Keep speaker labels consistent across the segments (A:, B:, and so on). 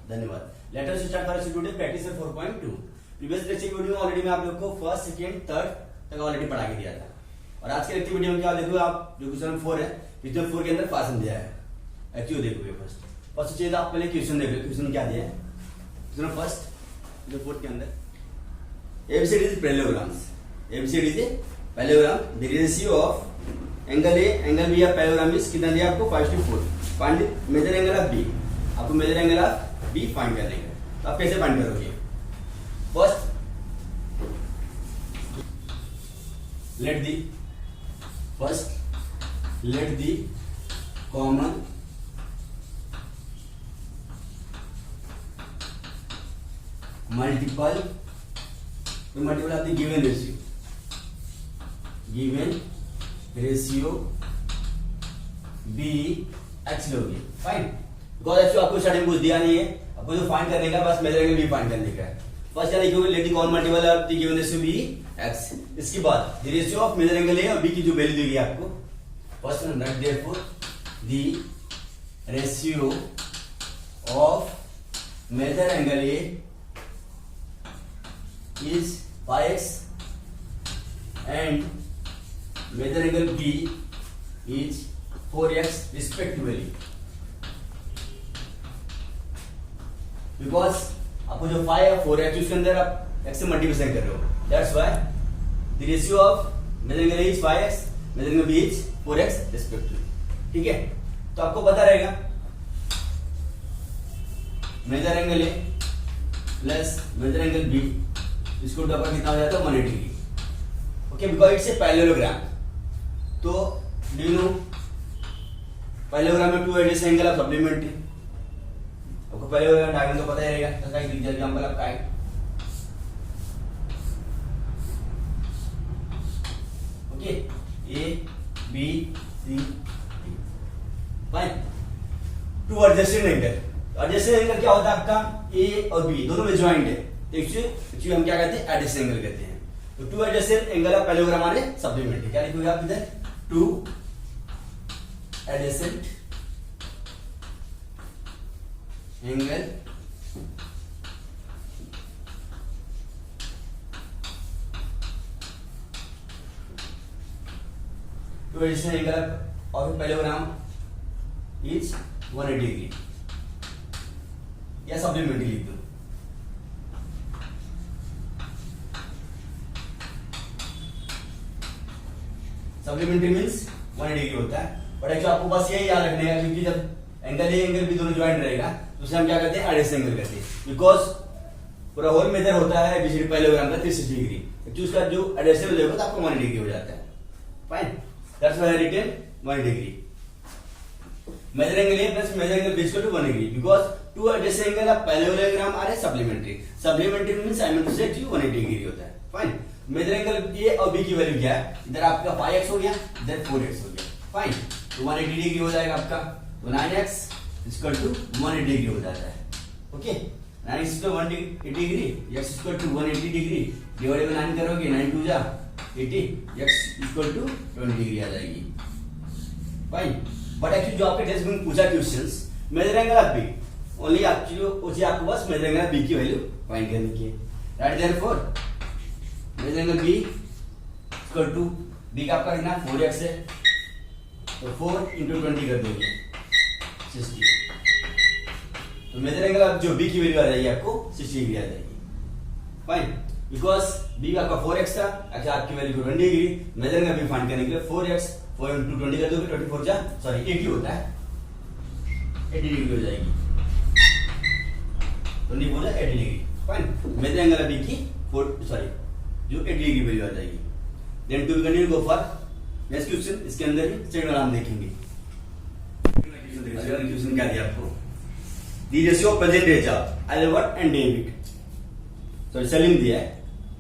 A: धन्यवाद। Let us start for today practice 4.2। Previous lecture की video में ऑलरेडी मैं आप लोग को फर्स्ट सेकंड थर्ड तक ऑलरेडी पढ़ा के दिया था, और आज के लेक्चर वीडियो में क्या देखो आप, जो क्वेश्चन 4 है, क्वेश्चन 4 के अंदर क्वेश्चन दिया है। एक्चुअली देखोगे फर्स्ट चीज आप पहले क्वेश्चन देख लो। क्वेश्चन क्या दिया है, क्वेश्चन फर्स्ट जो 4 के अंदर ABCD is parallelograms। ABCD is parallelogram। The ratio of angle A, angle B या parallelogram is कितना दिया आपको 5:4। Find major angle of B, आपको major angle of B find करने का। तो आप कैसे फाइंड करोगे? First let the common multiple of the given ratio B x लोगे। फाइन, बिकॉज एक्चुअली आपको स्टार्टिंग कुछ दिया नहीं है, आपको जो फाइंड करने का बस मेजर एंगल B फाइंड करने का है। फर्स्ट क्या लिखोगे, let the common multiple of the given ratio B x। इसके बाद the ratio of major angle A और B की जो वैल्यू दी गई आपको, first write therefore the ratio of major angle A is 5x and measure angle B is 4x respectively। Because आपको जो 5 है 4x, उसके अंदर आप x से मल्टीप्लिकेशन कर रहे हो, that's why the ratio of major angle A is 5x, major angle B is 4x respectively। ठीक है, तो आपको पता रहेगा major angle A plus major angle B इसको टॉपर कितना हो जाता है 180 degree. Okay, because it's a parallelogram. तो डू यू नो पैरेललोग्राम में 2 एडजसेंट एंगल ऑफ सप्लीमेंट्री। आपको पैरेललोग्राम डायग्राम तो पता ही रहेगा, जैसा एक एग्जांपल आपका है। Okay, A B C D, fine. 2 adjacent angle. Adjacent angle क्या होता है आपका, ए और बी दोनों में ज्वाइंट है, एक्चुअली हम क्या कहते हैं, एडजेसेंट एंगल कहते हैं। तो 2 एडजेसेंट एंगल ऑफ पैरेललोग्राम आने सप्लीमेंट्री। क्या लिखोगे आप इधर, 2 adjacent angle of parallelogram is 180 degree, या सप्लीमेंट्री लिख दो। सप्लीमेंट्री मींस 180 डिग्री होता है, बट एक्चुअली आपको बस यही याद रखना है, क्योंकि जब एंगल ए एंगल बी दोनों ज्वाइंट रहेगा तो उसे हम क्या कहते हैं, एडजेसेंट एंगल कहते हैं। बिकॉज पूरा होल मेथड होता है एबीसीडी पैरेललोग्राम का 360 डिग्री, एक्चुअली उसका जो एडजेसेंट हो तो आपको 180 डिग्री हो जाता है। Fine, that's why I written 180 degree. Measure angle A plus major angle B equal to 180 degree, because 2 adjacent angle of parallelogram are supplementary. Supplementary means simultaneously 180 degree होता है। फाइन, मेजर एंगल ए और B की value क्या है, इधर आपका 5x हो गया, इधर 4x हो गया। फाइन, तो 180 डिग्री हो जाएगा आपका, तो 9x इक्वल टू 180 डिग्री हो जाता है। Okay, 9x equal to 180 degree, x equal to 180 degree, divide by 9 करोगे, 9 2 जा 80, x इक्वल टू 20 डिग्री आ जाएगी। फाइन, बट एक्चुअली जो आपके टेस्ट में पूछा questions measure angle of B, only actually आपको बस मेजर एंगल ऑफ बी की वैल्यू फाइंड करनी है। Right therefore measure angle B equal to B का आपका कितना 4x है, तो 4 × 20 कर दोगे 60। तो मेजर एंगल ऑफ जो B की वैल्यू आ जाएगी आपको 60 डिग्री आ जाएगी। फाइन, बिकॉज B का आपका 4x था, अच्छा आपकी वैल्यू को 20 degree, measure angle B find करने के लिए 4x 4 × 20 कर दोगे, 24 जा सॉरी 80 होता है, 80 डिग्री हो जाएगी। 24 जा 80 degree. Fine, measure angle of B की 4 सॉरी जो 80 डिग्री वैल्यू आ जाएगी। Then to continue go for next question. इसके अंदर ही सेकंड वाला हम देखेंगे। क्वेश्चन क्या दिया आपको, the ratio of percentage of Albert and David, sorry Salim दिया है।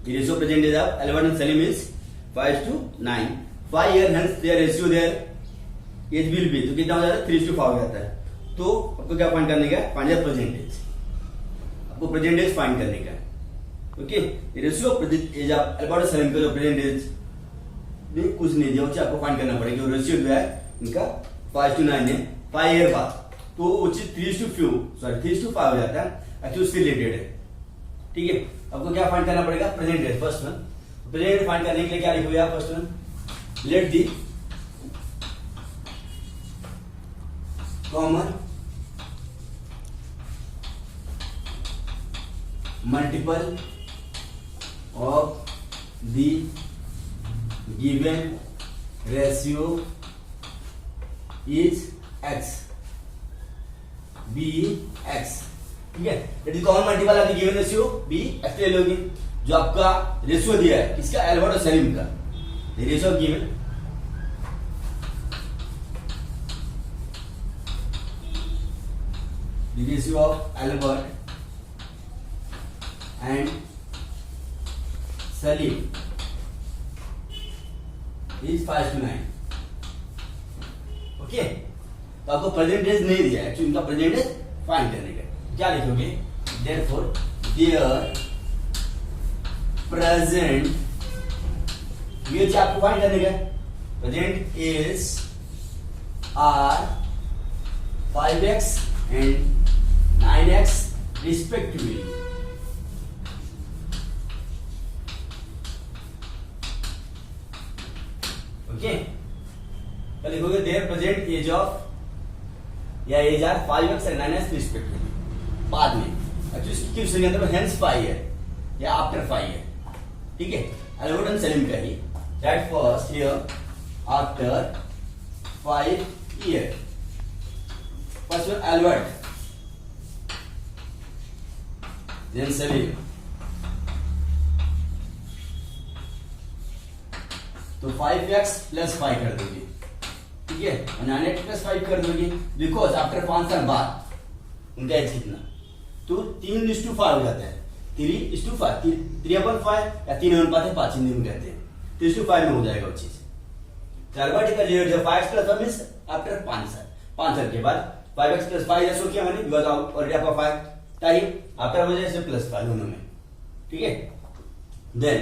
A: The ratio of percentage of Albert and Salim is 5:9। 5 year hence their ratio their age will be, तो कितना हो जाता है, 3:5 हो जाता है। तो आपको क्या फाइंड करने का है, फाइंड द परसेंटेज, आपको परसेंटेज फाइंड करने का है। Okay, ratio of age of Albert and Salim का जो परसेंटेज भी कुछ नहीं दिया, आपको फाइंड करना पड़ेगा। रेशियो जो है इनका 5:9 है। 5 ईयर बाद तो उचित 3:5 हो जाता है, एक्चुअली उससे रिलेटेड है। ठीक है, आपको क्या फाइंड करना पड़ेगा, present days. First one present days find करने के लिए क्या लिखोगे आप, first one let the common multiple of the given ratio is x, b x। ठीक है, यदि common multiple of the given ratio b x ले लोगे, जो आपका रेशियो दिया है किसका, एल्बर्ट और सलीम का, the ratio given the ratio of Albert and Salim is 5:9। Okay, तो आपको प्रेजेंट डेज नहीं दिया, एक्चुअली इनका प्रेजेंट डेज फाइंड करने का क्या लिखोगे, देयरफॉर देयर प्रेजेंट, ये जो आपको फाइंड करने का present is are 5x and 9x respectively। Okay, तो लिखोगे देयर प्रेजेंट एज ऑफ या age are 5x and 9x respectively। बाद में एक्चुअली इसकी क्वेश्चन के अंदर हेंस 5 है या आफ्टर 5 है। ठीक है, एल्बर्ट एंड सलीम का he that first here after 5 year. First one Albert then Salim, तो 5x प्लस 5 कर दोगे। ठीक है, और 9x प्लस 5 कर दोगे, बिकॉज आफ्टर 5 साल बाद उनका एज कितना, तो 3:5 हो जाता है, 3:5 3/5 या 3:5 हिंदी में कहते हैं, 3:5 में हो जाएगा वो चीज। एल्बर्ट का जो 5x प्लस 5 मींस आफ्टर 5 साल के बाद 5x प्लस 5 ऐसा किया मैंने, बिकॉज ऑलरेडी आपका 5 टाइम आफ्टर वजह से प्लस 5 दोनों में। ठीक है, then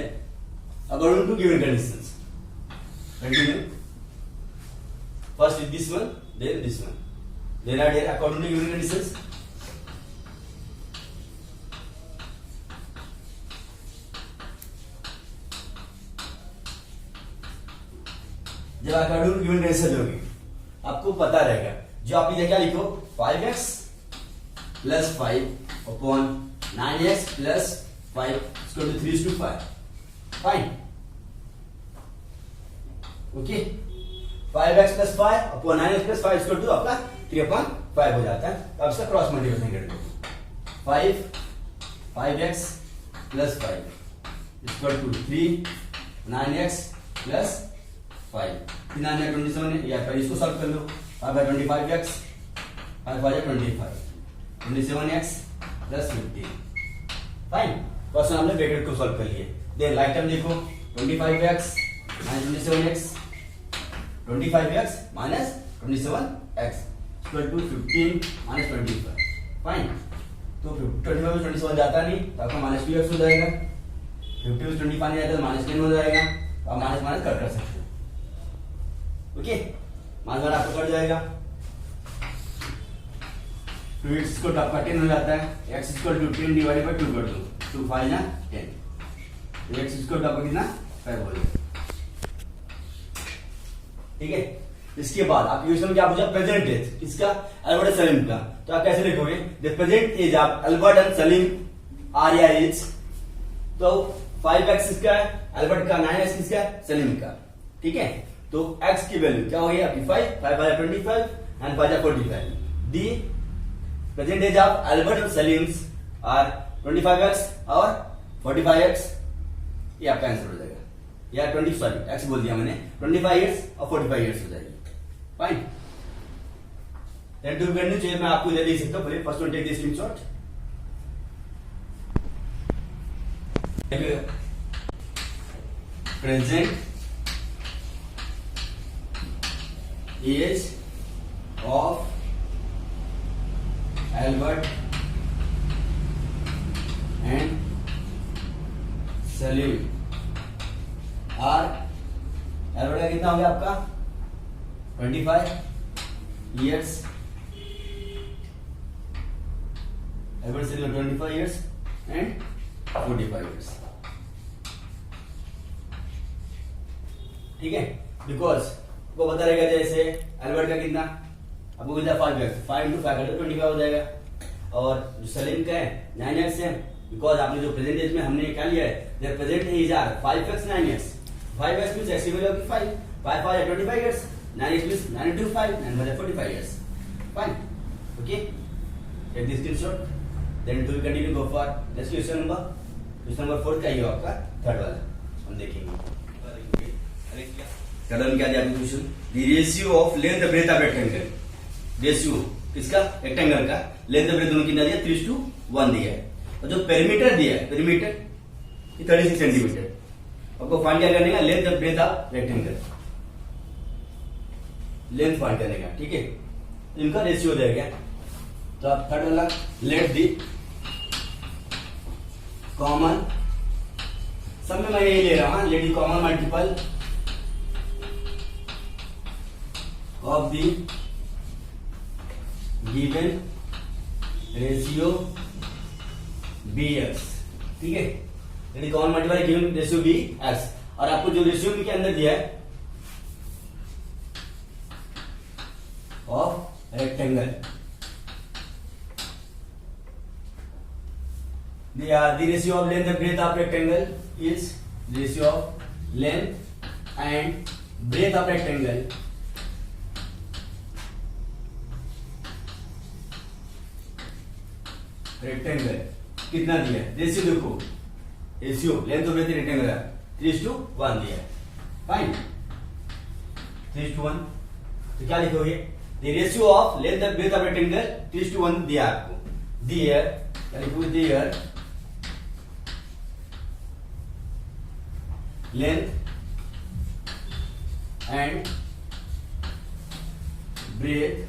A: according to given conditions continue, first this one then this one, then are their according to given conditions. जब अकॉर्डिंग टू गिवन कंडीशंस होगी आपको पता रहेगा, जो आप इधर क्या लिखो 5x plus 5 upon 9x plus 5 equal to 3:5। Fine, okay, 5x plus 5 upon 9x plus 5 equal to आपका 3/5 हो जाता है। तो आप इसका क्रॉस मल्टीप्लिकेशन कर दो, 5x plus 5 equal to 3 9x plus 5, 3 9 27 है, या फिर इसको सॉल्व कर लो, 5/25x 5/25 27x plus 15। Fine, question हमने ब्रैकेट को सॉल्व कर लिए। देन लाइक टर्म देखो 25x minus 27x 25x minus 27x equal to 15 minus 25। Fine, तो 25 में 27 जाता नहीं तो आपका माइनस 2x हो जाएगा, 50 में 25 नहीं जाता तो माइनस 10 हो जाएगा, तो आप माइनस माइनस कट कर सकते हो। ओके, माइनस आपको कट जाएगा, 2x को आपका 10 हो जाता है, x equal to 10 divided by 2 कर दो, 2 5 ना 10, तो x इक्वल टू आपका कितना 5 हो जाएगा। ठीक है, इसके बाद आप क्वेश्चन क्या पूछा, प्रेजेंट एज किसका, अल्बर्ट सलीम का, तो आप कैसे लिखोगे, the present age of Albert and Salim are या एज, तो 5x किसका है, अल्बर्ट का, 9x किसका है, सलीम का। ठीक है, तो x की वैल्यू क्या होगी आपकी 5/25 and 5/45। The present age of Albert and Salim are 25x और 45x, ये आपका आंसर हो जाएगा, या 25 x बोल दिया मैंने, 25 इयर्स और 45 इयर्स हो जाएगी। फाइन, देन टू करनी चाहिए, मैं आपको इधर लिख सकता हूं, पहले first one take the screenshot. Present age of Albert and Salim are, Albert का कितना हो गया आपका 25 years average selling 25 years and 45 years. ठीक है, बिकॉज वो बता रहेगा जैसे एल्बर्ट का कितना आपको मिलता है 5x, 5 into 5 25 हो जाएगा, और जो सलीम का है 9x है, बिकॉज आपने जो प्रेजेंट एज में हमने क्या लिया है, their present age are 5x 9x, 5x means x की वैल्यू होगी 5, 5 5 25 years, 9x means 9 into 5 and 45 years. Fine, okay, take this screenshot, then do we continue go for next question number 4 का ये आपका थर्ड वाला हम देखेंगे. थर्ड क्या दिया question, the ratio of length breadth of rectangle, ratio किसका, rectangle का लेंथ ब्रेथ दोनों कितना दिया 3:1 दिया है, और जो पेरीमीटर दिया है, पेरीमीटर 36 सेंटीमीटर, आपको फाइंड क्या करने का, length breadth of rectangle, length find करने का. ठीक है, इनका रेशियो दिया गया, तो आप थर्ड वाला लेट दी कॉमन, सब में मैं यही ले रहा हूं, late the common multiple of the given ratio bx. ठीक है, late the common multiple given ratio bx, और आपको जो रेशियो b के अंदर दिया है of rectangle, the ratio of length and breadth of rectangle is ratio of length and breadth of rectangle कितना दिया है, रेशियो देखो, रेशियो लेंथ और ब्रेथ रेक्टेंगल है 3:1 दिया है. फाइन, 3:1, तो क्या लिखोगे, the ratio of length and breadth of rectangle 3:1 दिया आपको, दिया क्या लिखोगे, दिया length and breadth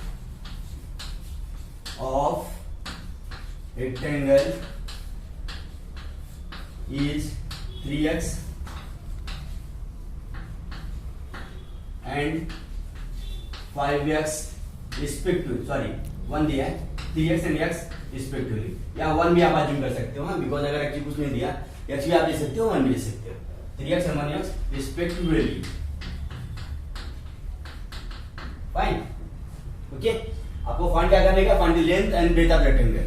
A: of rectangle is 3x and 5x respectively, sorry 1 दिया है, 3x and x respectively, या 1 भी आप अज्यूम कर सकते हो, हाँ, बिकॉज अगर एक्चुअली कुछ नहीं दिया, x भी आप ले सकते हो, 1 भी ले सकते हो, 3x and 1x respectively. Fine, okay, आपको फाइंड क्या करने का, find the length and breadth of rectangle,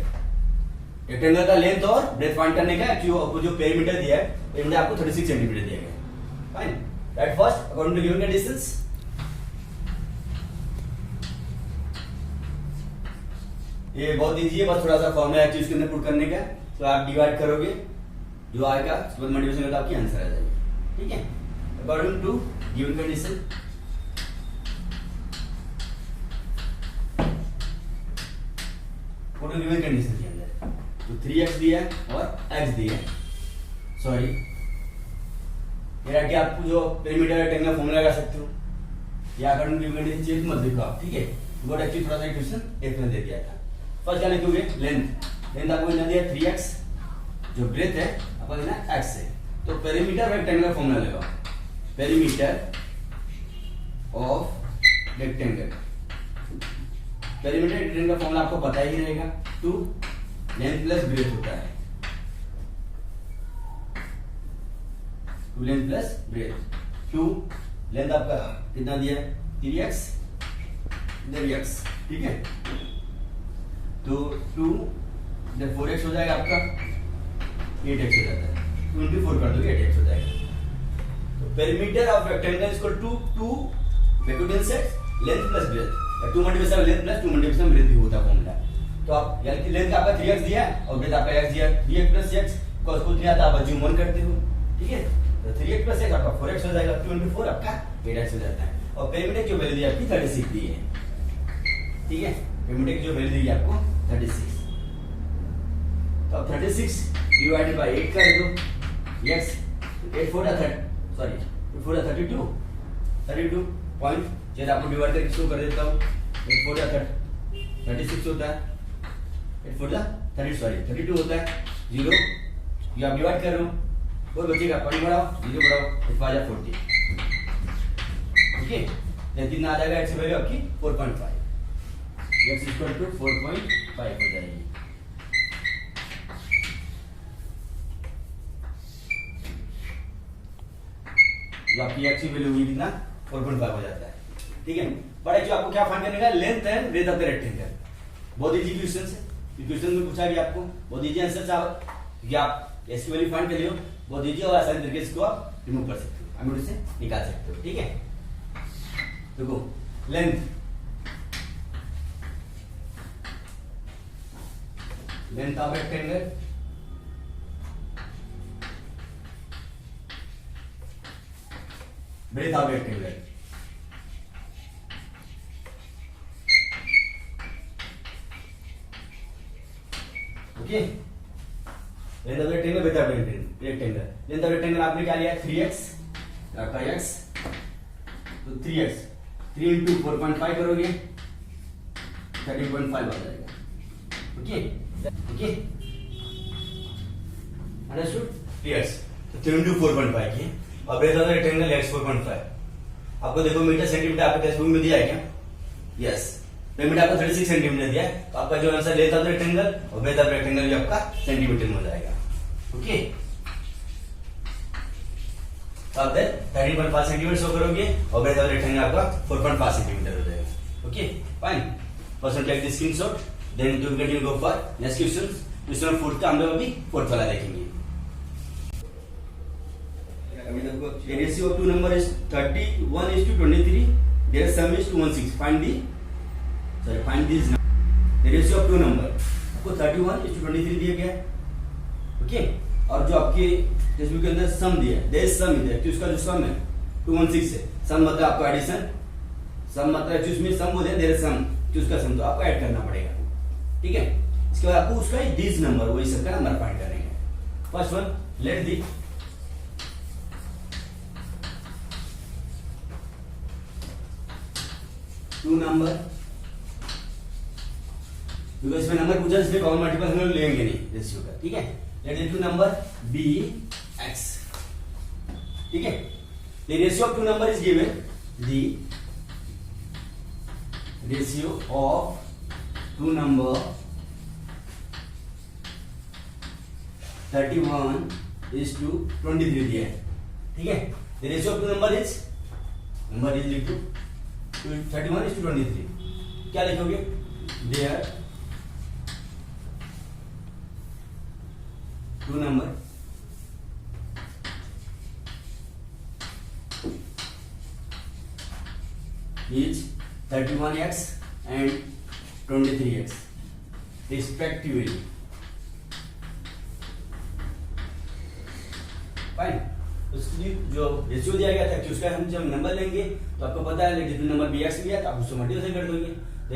A: rectangle का लेंथ और ब्रेथ फाइंड करने का. आपको जो पेरीमीटर दिया है, पेरीमीटर आपको 36 सेंटीमीटर दिया गया. Fine, right first according to given conditions. ये बहुत इजी है, बस थोड़ा सा फॉर्मूला एक्चुअली इसके अंदर पुट करने का, तो आप डिवाइड करोगे, जो आएगा उसके बाद मल्टीप्लिकेशन करके आपकी आंसर आ जाएगी. ठीक है, according to given condition. Given condition के अंदर तो 3x दिया है और x दिया है, सॉरी मेरा कि आपको जो पेरीमीटर रेक्टेंगल फॉर्मूला लगा सकते हो, या according to given condition change मत देखो आप. ठीक है, बट एक्चुअली थोड़ा सा क्वेश्चन एक में दे दिया था. फर्स्ट क्या लिखोगे, लेंथ, लेंथ आपको इतना दिया 3x, जो ब्रेथ है आपको देना x है, तो पेरीमीटर रेक्टेंगल फॉर्मूला लगाओ, perimeter of rectangle, perimeter rectangle का फॉर्मूला आपको पता ही रहेगा, 2 लेंथ प्लस ब्रेथ होता है, 2 लेंथ प्लस ब्रेथ, 2 लेंथ आपका कितना दिया है 3x, इधर x. ठीक है, तो 2 इधर 4x हो जाएगा आपका, 8x हो जाता है, 24 कर दोगे 8x हो जाएगा. तो perimeter of rectangle is equal to 2 rectangle set length plus breadth, 2 multiplication length plus 2 multiplication breadth भी होता है फॉर्मूला. तो आप यानी कि लेंथ आपका 3x दिया और ब्रेथ आपका x दिया, 3x प्लस x cos कुछ नहीं आता, आप अज्यूम 1 करते हो. ठीक है, तो 3x प्लस x आपका 4x हो जाएगा, 24 आपका 8x हो जाता है, और पेरीमीटर की जो वैल्यू दी आपकी 36 दी है. ठीक है, पेरीमीटर की जो वैल्यू दी आपको 36, तो अब 36 डिवाइडेड बाय 8 कर दो, x 8 4 सॉरी 4 32 32 पॉइंट, जैसे आपको डिवाइड करके शो कर देता हूँ, 8 4 36 होता है, 8 4 30 सॉरी 32 होता है, 0 ये आप डिवाइड कर रहे हो, और बचेगा पॉइंट बढ़ाओ, 0 बढ़ाओ, 8 5 40. ओके, ये कितना आ जाएगा, x वैल्यू आपकी 4.5, x इक्वल टू 4.5 हो जाएगी. जो आपकी एक्स की वैल्यू हुई कितना 4.5 हो जाता है। ठीक है, बट एक्चुअली आपको क्या फाइंड करने का, length and breadth of the rectangle. बहुत इजी क्वेश्चन है, क्वेश्चन में पूछा गया आपको, बहुत इजी आंसर आप कि आप एक्स की वैल्यू फाइंड कर लियो, बहुत इजी और आसान तरीके से इसको आप रिमूव कर सकते हो, हम इसे निकाल सकते हो। ठीक है, देखो length of rectangle breadth of rectangle. Okay, length of rectangle breadth of rectangle. Length of rectangle आपने क्या लिया है 3x, आपका x तो 3x 3 इंटू 4.5 करोगे 13.5 आ जाएगा। Okay okay, understood? 3x तो 3 इंटू 4.5 की, और ब्रेथ ऑफ रेक्टेंगल x 4.5। आपको देखो मीटर सेंटीमीटर आपके टेक्स्ट बुक में दिया है क्या? यस, पेमेंट आपको 36 सेंटीमीटर दिया है, तो आपका जो आंसर लेंथ ऑफ रेक्टेंगल और ब्रेथ ऑफ रेक्टेंगल भी आपका सेंटीमीटर में हो जाएगा। ओके, तो आप 13.5 सेंटीमीटर शो करोगे और ब्रेथ ऑफ रेक्टेंगल आपका 4.5 सेंटीमीटर हो जाएगा। Okay fine, person take this screenshot, then you continue go for next question. Question 4 का हम लोग अभी 4th वाला देखेंगे। The ratio of two number is 31:23. Their sum is 216. Find this number. The ratio of two number आपको 31:23 दिया गया है। ओके, और जो आपके टेक्स्ट बुक के अंदर सम दिया है, there is sum इधर, तो उसका जो सम है 216 है। सम मतलब आपको एडिशन, सम मतलब उसमें सम बोलते हैं, there is sum, तो उसका सम तो आपको ऐड करना पड़ेगा। ठीक है, इसके बाद आपको उसका दिस नंबर, वही सबका नंबर फाइंड करेंगे। First one, let the two number, क्योंकि इसमें नंबर पूछा इसलिए कॉमन मल्टीपल हम लोग लेंगे नहीं रेशियो का। ठीक है, let the two number be x. ठीक है, the ratio of two number is given, the ratio of two number 31:23 दिया है। ठीक है, the ratio of two number is लिख दो 31:23। क्या लिखोगे, their two number is 31x and 23x respectively. Fine, उसकी जो रेशियो दिया गया था कि उसका हम जब नंबर लेंगे तो आपको पता है लेट टू नंबर bx लिया तो आप उसको मल्टीप्लाई कर दोगे,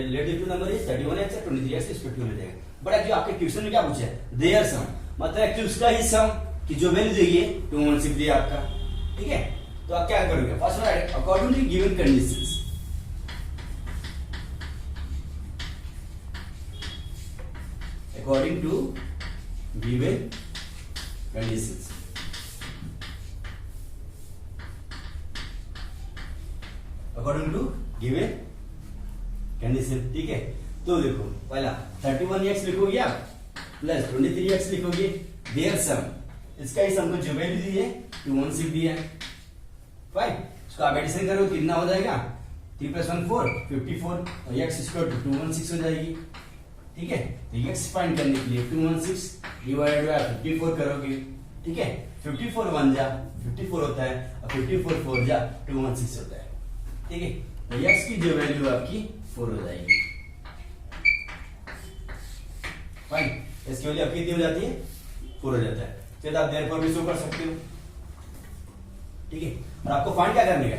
A: late to number is 31x और 23x रिस्पेक्टिवली मिल जाएगा। बट एक्चुअली आपके क्वेश्चन में क्या पूछा है, देयर सम, मतलब एक्चुअली उसका ही सम कि जो वैल्यू देगी 216 दिया आपका। ठीक है, तो आप क्या करोगे, first write according to given conditions, according to given conditions, according to given condition. ठीक है, तो देखो पहला 31x लिखोगे आप प्लस 23x लिखोगे, देयर सम, इसका ही सम को जो वैल्यू दी है 216 दिया है। फाइन, इसको आप एडिशन करो कितना हो जाएगा, 3 + 1 4 54 और x इक्वल टू 216 हो जाएगी। ठीक है, तो x फाइंड करने के लिए 216 डिवाइडेड बाय 54 करोगे। ठीक है, 54 1 जा 54 होता है और 54 4 जा 216 होता है। ठीक है, तो x की जो वैल्यू आपकी 4 हो जाएगी। फाइन, इसकी वैल्यू आपकी कितनी हो जाती है, 4 हो जाता है। चलो आप देयरफॉर भी शो कर सकते हो। ठीक है, और आपको फाइंड क्या करने का,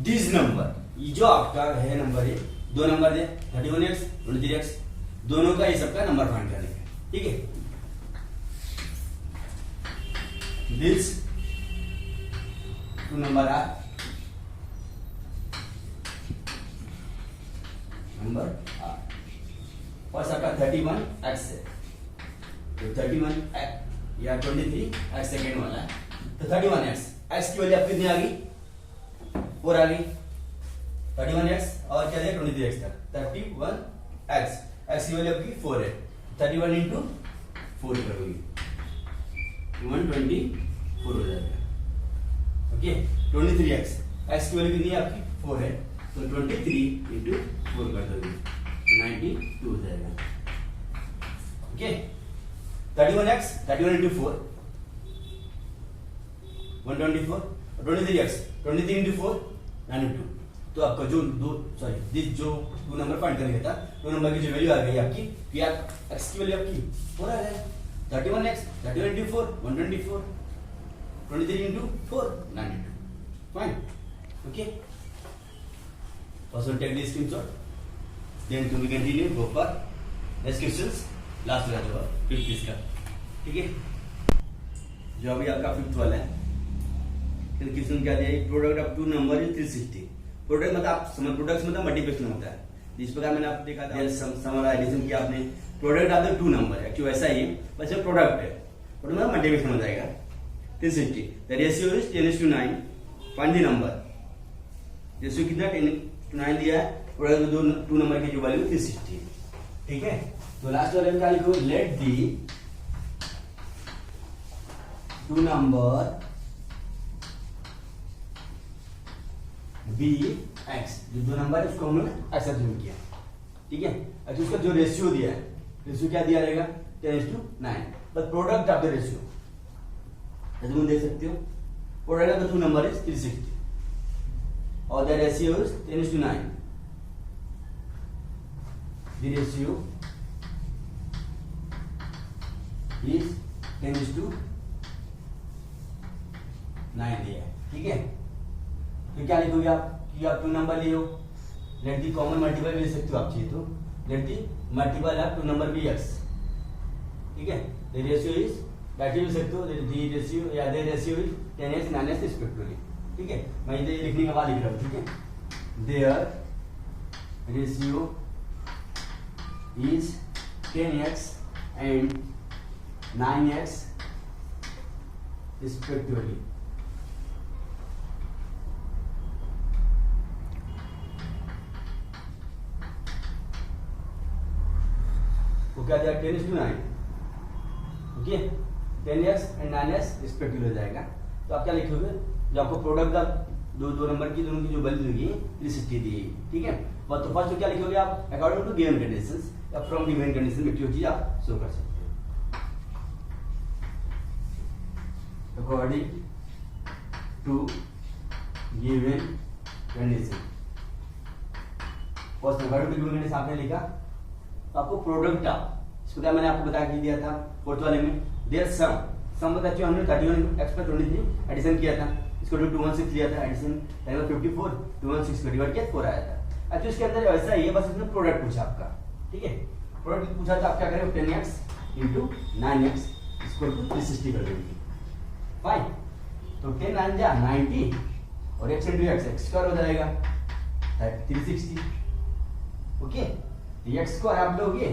A: दिस नंबर, ये जो आपका है नंबर है, दो नंबर है 31x 23x, दोनों का ये सबका नंबर फाइंड करने का। ठीक है, this two number are number are, first आपका 31x है, तो 31 या 23x सेकेंड वाला है, तो 31x, x की वैल्यू आपकी कितनी आ गई, 4 आ गई, 31x और क्या है 23x तक, 31x, x की वैल्यू आपकी 4 है, 31 इंटू 4 करोगे 124 हो जाएगा। ओके 23x, x की वैल्यू कितनी है आपकी 4 है, तो 23 इंटू 4 कर दोगे 92 हो जाएगा। Okay 31x, 31 into 4 124, 23x 23 into 4 92। तो आपका जो जो 2 नंबर फाइंड करने था, 2 नंबर की जो वैल्यू आ गई आपकी, कि आप x की वैल्यू आपकी 4 आ गया, 31x 31 into 4 124, 23 into 4 92। Fine, okay first take the screenshot, then to we continue go for next questions, last वाला जो 5th इसका, ठीक है, जो अभी आपका 5th वाला है। फिर क्वेश्चन क्या दिया, product of 2 number is 360। Product मतलब आप समझ, प्रोडक्ट्स मतलब मल्टीप्लिकेशन होता है, जिस प्रकार मैंने आपको देखा था समराइजेशन किया आपने, product of the 2 number, actually वैसा ही बस ये प्रोडक्ट है, प्रोडक्ट मतलब मल्टीप्लिकेशन हो जाएगा 360। The ratio is 10:9, find the number, ratio कितना 10:9 दिया है, प्रोडक्ट में 2 नंबर की जो वैल्यू 360, ठीक है। तो लास्ट वाले में क्या लिखो, let the 2 number be x, जो 2 नंबर है उसको हमने ऐसा अज्यूम किया, ठीक है। अच्छा उसका जो रेशियो दिया है, रेशियो क्या दिया रहेगा 10:9, but product of the ratio तुम देख सकते हो, product of the 2 number is 360 और the ratio is 10:9, the ratio is 10:9 दिया है, ठीक है। तो क्या लिखोगे आप कि आप 2 नंबर लियो, लेट दी कॉमन मल्टीपल ले सकते हो आप चाहिए तो, let the multiple of 2 number be x, ठीक है। द रेशियो इज बैटरी ले सकते हो, दी रेशियो या the ratio is 10x 9x respectively, ठीक है। मैं ये लिखने के बाद लिख रहा हूँ, ठीक है। Their ratio is 10x and 9x respectively, तो क्या जाएगा 10:9, okay 10x and 9x respectively हो जाएगा। तो आप क्या लिखोगे, जो आपको प्रोडक्ट का दो नंबर की दोनों की जो वैल्यू होगी 360 दी, ठीक है। तो फर्स्ट तो क्या लिखोगे आप, अकॉर्डिंग टू गिवन कंडीशंस या फ्रॉम गिवन कंडीशन में जो चीज आप शो कर सकते हो, according to given condition. First according to given condition आपने लिखा, तो आपको प्रोडक्ट ऑफ, इसको क्या मैंने आपको बता के दिया था 4th वाले में, देयर सम मतलब जो हमने 31x पर 23 एडिशन किया था, इसको 216 लिया था एडिशन, 54 216 को डिवाइड किया 4 आया था। अच्छा इसके अंदर ऐसा ही है, बस इसमें प्रोडक्ट पूछा आपका, ठीक है। प्रोडक्ट पूछा तो आप क्या करें, 10x इंटू 9x इसको 360 कर देंगे, फाइन। तो 10 9 जा 90 और x इंटू x स्क्वायर हो जाएगा 360, ओके। x स्क्वायर आप लोगे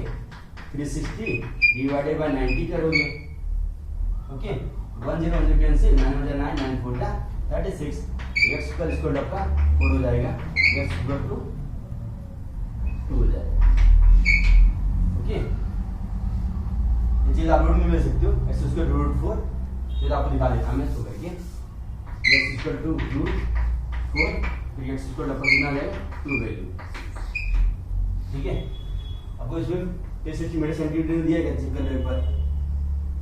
A: 360 डिवाइडेड बाय 90 करोगे, ओके। 1 0 1 कैंसिल, 9 9 9 4 36, x स्क्वायर इसको आपका 4 हो जाएगा, x इक्वल टू 2 हो जाएगा, ओके। ये चीज आप लोग में ले सकते हो, x स्क्वायर रूट 4, फिर आपको निकाल लेना हमें सो करके, x इक्वल टू रूट 4, फिर x इक्वल आपका कितना आएगा 2 वैल्यू, ठीक है। आपको इसमें जैसे मीटर सेंटीमीटर दिया गया, चेक करने पर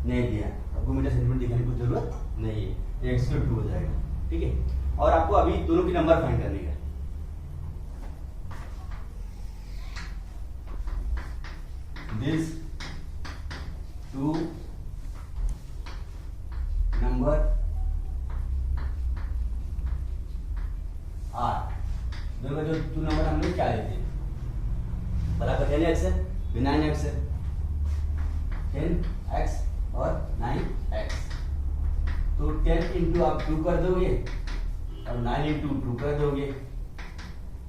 A: नहीं दिया, आपको मीटर सेंटीमीटर दिखाने की जरूरत नहीं है, x इक्वल 2 हो जाएगा, ठीक है। और आपको अभी दोनों की नंबर फाइंड करने का, दिस 2 नंबर आर, दोनों जो 2 नंबर हमने क्या लेते हैं, भला का 10x है, 9x है, 10x और 9x, तो 10 इंटू आप 2 कर दोगे और 9 इंटू 2 कर दोगे,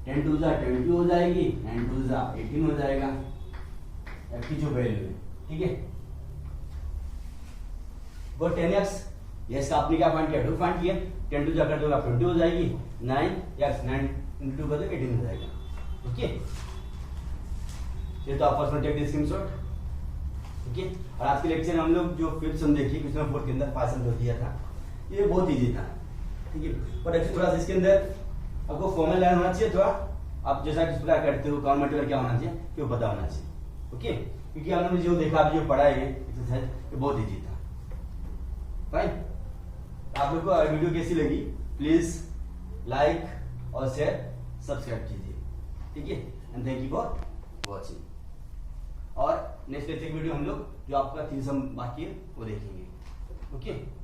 A: 10 2 जा 20 हो जाएगी, 9 2 जा 18 हो जाएगा, f की जो वैल्यू है, ठीक है। वो 10x, यस का आपने क्या फाइंड किया, 2 फाइंड किया, 10 2 जा कर दोगे आप 20 हो जाएगी, 9x 9 इंटू 2 कर दोगे 18 हो जाएगा, ओके। ये तो आप फर्स्ट में टेक द स्क्रीनशॉट, ओके। और आज के लेक्चर हम लोग जो 5th सम देखिए, क्वेश्चन 4 के अंदर 5 सम जो दिया था, ये बहुत इजी था, ठीक है। और एक्चुअली थोड़ा सा इसके अंदर आपको फॉर्मल लर्न होना चाहिए, थोड़ा आप जैसा किस प्रकार करते हो, कौन मटेरियल क्या होना चाहिए, क्यों पता होना चाहिए। ओके, क्योंकि हमने जो देखा, आप जो पढ़ा है एक्सरसाइज, ये बहुत ईजी था। फाइन, आप लोग को वीडियो कैसी लगी प्लीज लाइक और शेयर सब्सक्राइब कीजिए, ठीक है। And thank you for watching. और नेक्स्ट वीडियो हम लोग जो आपका 3 सम बाकी है वो देखेंगे। ओके।